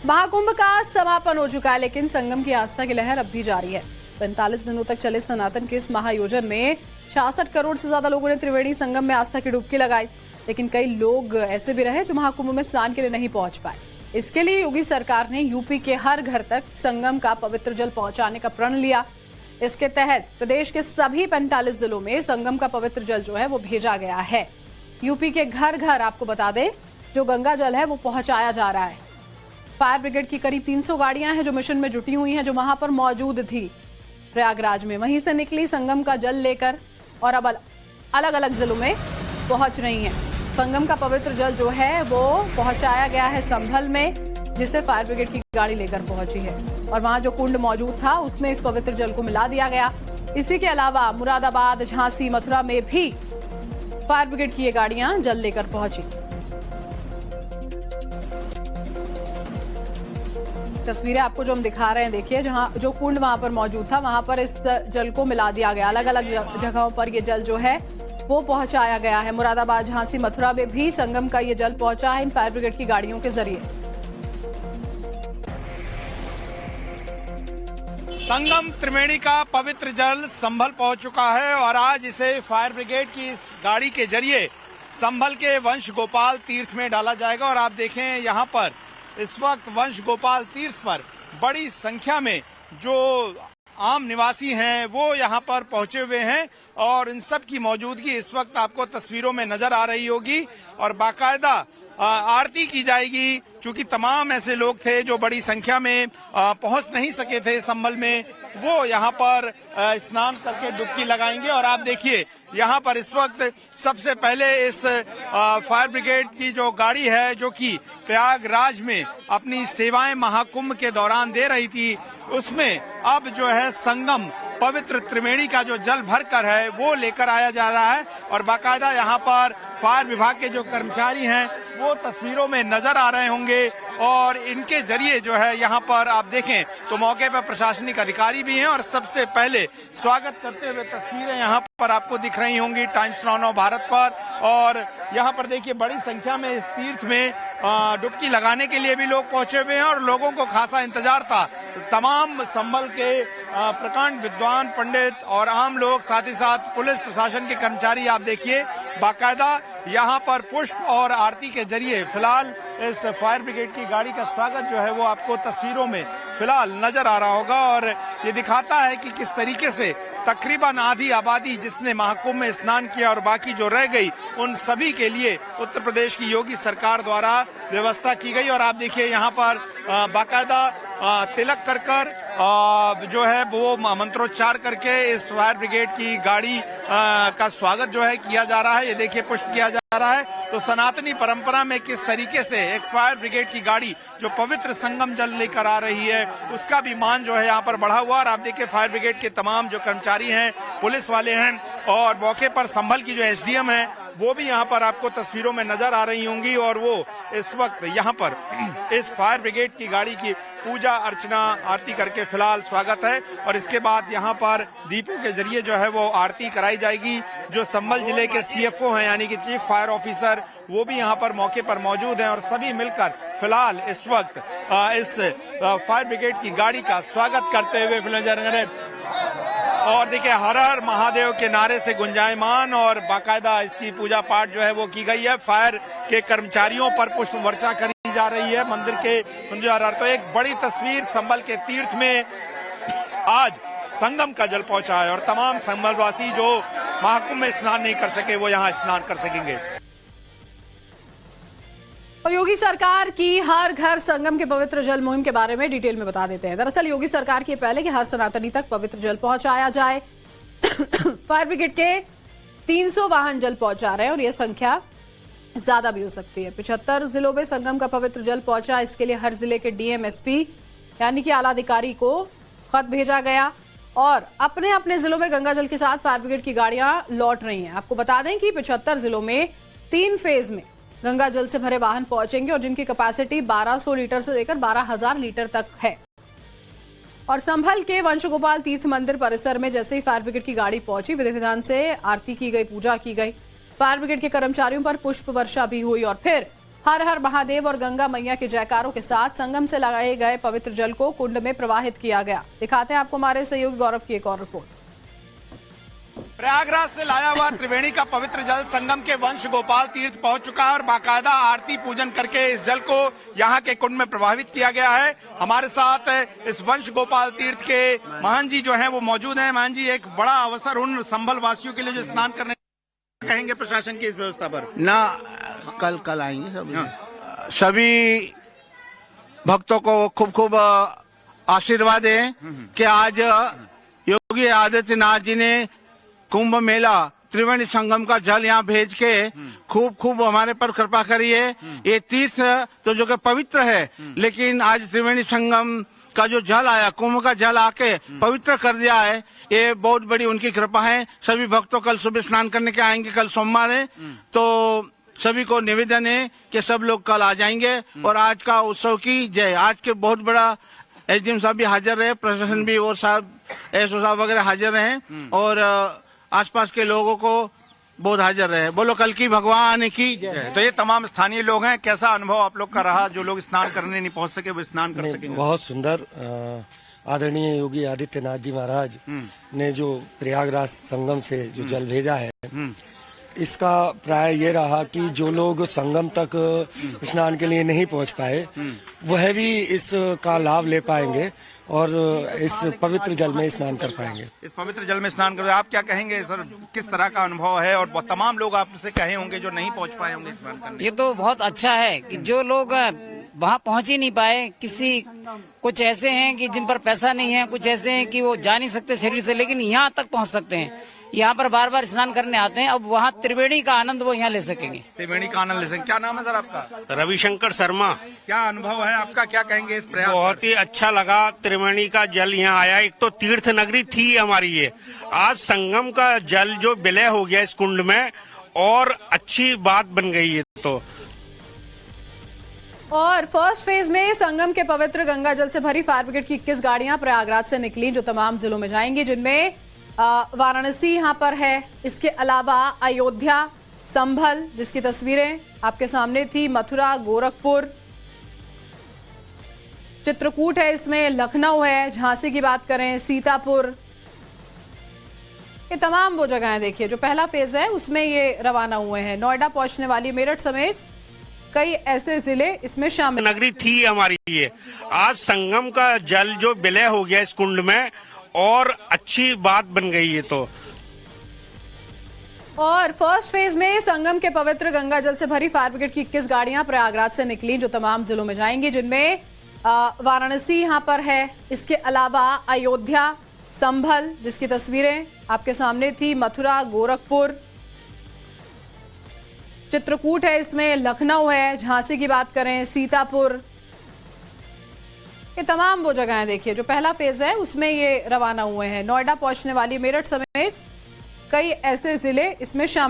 महाकुंभ का समापन हो चुका है, लेकिन संगम की आस्था की लहर अब भी जारी है। 45 दिनों तक चले सनातन के इस महायोजन में 66 करोड़ से ज्यादा लोगों ने त्रिवेणी संगम में आस्था की डुबकी लगाई। लेकिन कई लोग ऐसे भी रहे जो महाकुंभ में स्नान के लिए नहीं पहुंच पाए। इसके लिए योगी सरकार ने यूपी के हर घर तक संगम का पवित्र जल पहुंचाने का प्रण लिया। इसके तहत प्रदेश के सभी 45 जिलों में संगम का पवित्र जल जो है वो भेजा गया है। यूपी के घर घर आपको बता दें जो गंगा जल है वो पहुंचाया जा रहा है। फायर ब्रिगेड की करीब 300 गाड़ियां हैं जो मिशन में जुटी हुई हैं, जो वहां पर मौजूद थी प्रयागराज में। वहीं से निकली संगम का जल लेकर और अब अलग अलग जिलों में पहुंच रही हैं। संगम का पवित्र जल जो है वो पहुंचाया गया है संभल में, जिसे फायर ब्रिगेड की गाड़ी लेकर पहुंची है। और वहां जो कुंड मौजूद था उसमें इस पवित्र जल को मिला दिया गया। इसी के अलावा मुरादाबाद, झांसी, मथुरा में भी फायर ब्रिगेड की ये गाड़ियां जल लेकर पहुंची। तस्वीरें आपको जो हम दिखा रहे हैं, देखिए जहां जो कुंड वहां पर मौजूद था वहां पर इस जल को मिला दिया गया। अलग अलग जगहों पर ये जल जो है वो पहुंचाया गया है। मुरादाबाद, झांसी, मथुरा में भी संगम का ये जल पहुंचा है इन फायर ब्रिगेड की गाड़ियों के जरिए। संगम त्रिवेणी का पवित्र जल संभल पहुंच चुका है और आज इसे फायर ब्रिगेड की इस गाड़ी के जरिए संभल के वंश गोपाल तीर्थ में डाला जाएगा। और आप देखें यहाँ पर इस वक्त वंश गोपाल तीर्थ पर बड़ी संख्या में जो आम निवासी हैं वो यहाँ पर पहुंचे हुए हैं और इन सब की मौजूदगी इस वक्त आपको तस्वीरों में नजर आ रही होगी। और बाकायदा आरती की जाएगी, चूंकि तमाम ऐसे लोग थे जो बड़ी संख्या में पहुंच नहीं सके थे संभल में, वो यहाँ पर स्नान करके डुबकी लगाएंगे। और आप देखिए यहाँ पर इस वक्त सबसे पहले इस फायर ब्रिगेड की जो गाड़ी है जो कि प्रयागराज में अपनी सेवाएं महाकुंभ के दौरान दे रही थी, उसमें अब जो है संगम पवित्र त्रिवेणी का जो जल भरकर है वो लेकर आया जा रहा है। और बाकायदा यहाँ पर फायर विभाग के जो कर्मचारी हैं वो तस्वीरों में नजर आ रहे होंगे और इनके जरिए जो है यहाँ पर आप देखें तो मौके पर प्रशासनिक अधिकारी भी हैं। और सबसे पहले स्वागत करते हुए तस्वीरें यहाँ पर आपको दिख रही होंगी टाइम्स नाउ भारत पर। और यहाँ पर देखिए बड़ी संख्या में इस तीर्थ में डुबकी लगाने के लिए भी लोग पहुंचे हुए हैं और लोगों को खासा इंतजार था। तमाम संभल के प्रकांड विद्वान, पंडित और आम लोग, साथ ही साथ पुलिस प्रशासन के कर्मचारी आप देखिए बाकायदा यहाँ पर पुष्प और आरती के जरिए फिलहाल इस फायर ब्रिगेड की गाड़ी का स्वागत जो है वो आपको तस्वीरों में फिलहाल नजर आ रहा होगा। और ये दिखाता है कि किस तरीके से तकरीबन आधी आबादी जिसने महाकुंभ में स्नान किया और बाकी जो रह गई उन सभी के लिए उत्तर प्रदेश की योगी सरकार द्वारा व्यवस्था की गई। और आप देखिए यहाँ पर बाकायदा तिलक कर जो है वो मंत्रोच्चार करके इस फायर ब्रिगेड की गाड़ी का स्वागत जो है किया जा रहा है। ये देखिए पुष्प किया जा रहा है। तो सनातनी परंपरा में किस तरीके से एक फायर ब्रिगेड की गाड़ी जो पवित्र संगम जल लेकर आ रही है उसका भी मान जो है यहाँ पर बढ़ा हुआ। और आप देखिए फायर ब्रिगेड के तमाम जो कर्मचारी हैं, पुलिस वाले हैं और मौके पर संभल की जो एसडीएम है वो भी यहाँ पर आपको तस्वीरों में नजर आ रही होंगी। और वो इस वक्त यहाँ पर इस फायर ब्रिगेड की गाड़ी की पूजा अर्चना आरती करके फिलहाल स्वागत है। और इसके बाद यहाँ पर दीपों के जरिए जो है वो आरती कराई जाएगी। जो संभल जिले के सीएफओ हैं यानी कि चीफ फायर ऑफिसर वो भी यहाँ पर मौके पर मौजूद हैं और सभी मिलकर फिलहाल इस वक्त इस फायर ब्रिगेड की गाड़ी का स्वागत करते हुए फिलहाल और देखिए हर हर महादेव के नारे से गुंजायमान और बाकायदा इसकी पूजा पाठ जो है वो की गई है। फायर के कर्मचारियों पर पुष्प वर्षा करी जा रही है मंदिर के। तो एक बड़ी तस्वीर संभल के तीर्थ में आज संगम का जल पहुंचा है और तमाम संभलवासी जो महाकुंभ में स्नान नहीं कर सके वो यहाँ स्नान कर सकेंगे। और योगी सरकार की हर घर संगम के पवित्र जल मुहिम के बारे में डिटेल में बता देते हैं। दरअसल योगी सरकार की पहले कि हर सनातनी तक पवित्र जल पहुंचाया जाए। फायर ब्रिगेड के 300 वाहन जल पहुंचा रहे हैं और यह संख्या ज्यादा भी हो सकती है। 75 जिलों में संगम का पवित्र जल पहुंचा। इसके लिए हर जिले के डीएम, एसपी यानी कि आला अधिकारी को खत भेजा गया और अपने अपने जिलों में गंगा जल के साथ फायर ब्रिगेड की गाड़ियां लौट रही हैं। आपको बता दें कि 75 जिलों में 3 फेज में गंगा जल से भरे वाहन पहुंचेंगे और जिनकी कैपेसिटी 1200 लीटर से लेकर 12,000 लीटर तक है। और संभल के वंश गोपाल तीर्थ मंदिर परिसर में जैसे ही फायर ब्रिगेड की गाड़ी पहुंची, विधि विधान से आरती की गई, पूजा की गई। फायर ब्रिगेड के कर्मचारियों पर पुष्प वर्षा भी हुई और फिर हर हर महादेव और गंगा मैया के जयकारों के साथ संगम से लगाए गए पवित्र जल को कुंड में प्रवाहित किया गया। दिखाते हैं आपको हमारे सहयोगी गौरव की एक और रिपोर्ट। प्रयागराज से लाया हुआ त्रिवेणी का पवित्र जल संगम के वंश गोपाल तीर्थ पहुंच चुका है और बाकायदा आरती पूजन करके इस जल को यहां के कुंड में प्रवाहित किया गया है। हमारे साथ इस वंश गोपाल तीर्थ के महंत जी जो हैं वो मौजूद हैं। महंत जी, एक बड़ा अवसर उन संभल वासियों के लिए जो स्नान करने कहेंगे प्रशासन की इस व्यवस्था पर? ना कल आएंगे सभी भक्तों को खूब खूब आशीर्वाद है कि आज योगी आदित्यनाथ जी ने कुंभ मेला त्रिवेणी संगम का जल यहाँ भेज के खूब हमारे पर कृपा करी है। ये तीर्थ तो जो कि पवित्र है, लेकिन आज त्रिवेणी संगम का जो जल आया, कुंभ का जल आके पवित्र कर दिया है, ये बहुत बड़ी उनकी कृपा है। सभी भक्तों कल सुबह स्नान करने के आएंगे, कल सोमवार है, तो सभी को निवेदन है कि सब लोग कल आ जाएंगे और आज का उत्सव की जय। आज के बहुत बड़ा एसडीएम साहब भी हाजिर रहे, प्रशासन भी और साहब एसओ साहब वगैरह हाजिर रहे और आसपास के लोगों को बहुत हाजिर रहे। बोलो कल की भगवान की जय। तो ये तमाम स्थानीय लोग हैं, कैसा अनुभव आप लोग का रहा? जो लोग स्नान करने नहीं पहुंच सके वो स्नान कर सकेंगे। बहुत सुंदर। आदरणीय योगी आदित्यनाथ जी महाराज ने जो प्रयागराज संगम से जो जल भेजा है, इसका प्राय ये रहा कि जो लोग संगम तक स्नान के लिए नहीं पहुंच पाए वह भी इसका लाभ ले पाएंगे और इस पवित्र जल में स्नान कर पाएंगे। इस पवित्र जल में स्नान कर, आप क्या कहेंगे सर, किस तरह का अनुभव है? और तमाम लोग आपसे कहे होंगे जो नहीं पहुंच पाए होंगे स्नान करने। ये तो बहुत अच्छा है कि जो लोग वहाँ पहुंच ही नहीं पाए, कुछ ऐसे हैं कि जिन पर पैसा नहीं है, कुछ ऐसे हैं कि वो जा नहीं सकते शरीर से, लेकिन यहाँ तक पहुँच सकते हैं। यहाँ पर बार बार स्नान करने आते हैं, अब वहाँ त्रिवेणी का आनंद वो यहाँ ले सकेंगे। त्रिवेणी का आनंद ले सकेंगे। क्या नाम है सर आपका? रविशंकर शर्मा। क्या अनुभव है आपका, क्या कहेंगे इस प्रयास? बहुत ही अच्छा लगा, त्रिवेणी का जल यहाँ आया। एक तो तीर्थ नगरी थी हमारी ये, आज संगम का जल जो विलय हो गया इस कुंड में और अच्छी बात बन गई है। तो और फर्स्ट फेज में संगम के पवित्र गंगा जल से भरी फायर ब्रिगेड की 21 गाड़ियां प्रयागराज से निकली, जो तमाम जिलों में जाएंगी, जिनमें वाराणसी यहां पर है। इसके अलावा अयोध्या, संभल, जिसकी तस्वीरें आपके सामने थी, मथुरा, गोरखपुर, चित्रकूट है, इसमें लखनऊ है, झांसी की बात करें, सीतापुर, ये तमाम वो जगहें देखिए जो पहला फेज है उसमें ये रवाना हुए हैं। नोएडा पहुंचने वाली मेरठ समेत कई ऐसे जिले इसमें शामिल। नगरी थी हमारी ये, आज संगम का जल जो विलय हो गया इस कुंड में और अच्छी बात बन गई है। तो और फर्स्ट फेज में संगम के पवित्र गंगा जल से भरी फायर ब्रिगेड की 21 गाड़ियां प्रयागराज से निकली, जो तमाम जिलों में जाएंगी, जिनमें वाराणसी यहां पर है। इसके अलावा अयोध्या, संभल, जिसकी तस्वीरें आपके सामने थी, मथुरा, गोरखपुर, चित्रकूट है, इसमें लखनऊ है, झांसी की बात करें, सीतापुर, ये तमाम वो जगहें देखिए जो पहला फेज है उसमें ये रवाना हुए हैं। नोएडा पहुंचने वाली मेरठ समेत कई ऐसे जिले इसमें शामिल।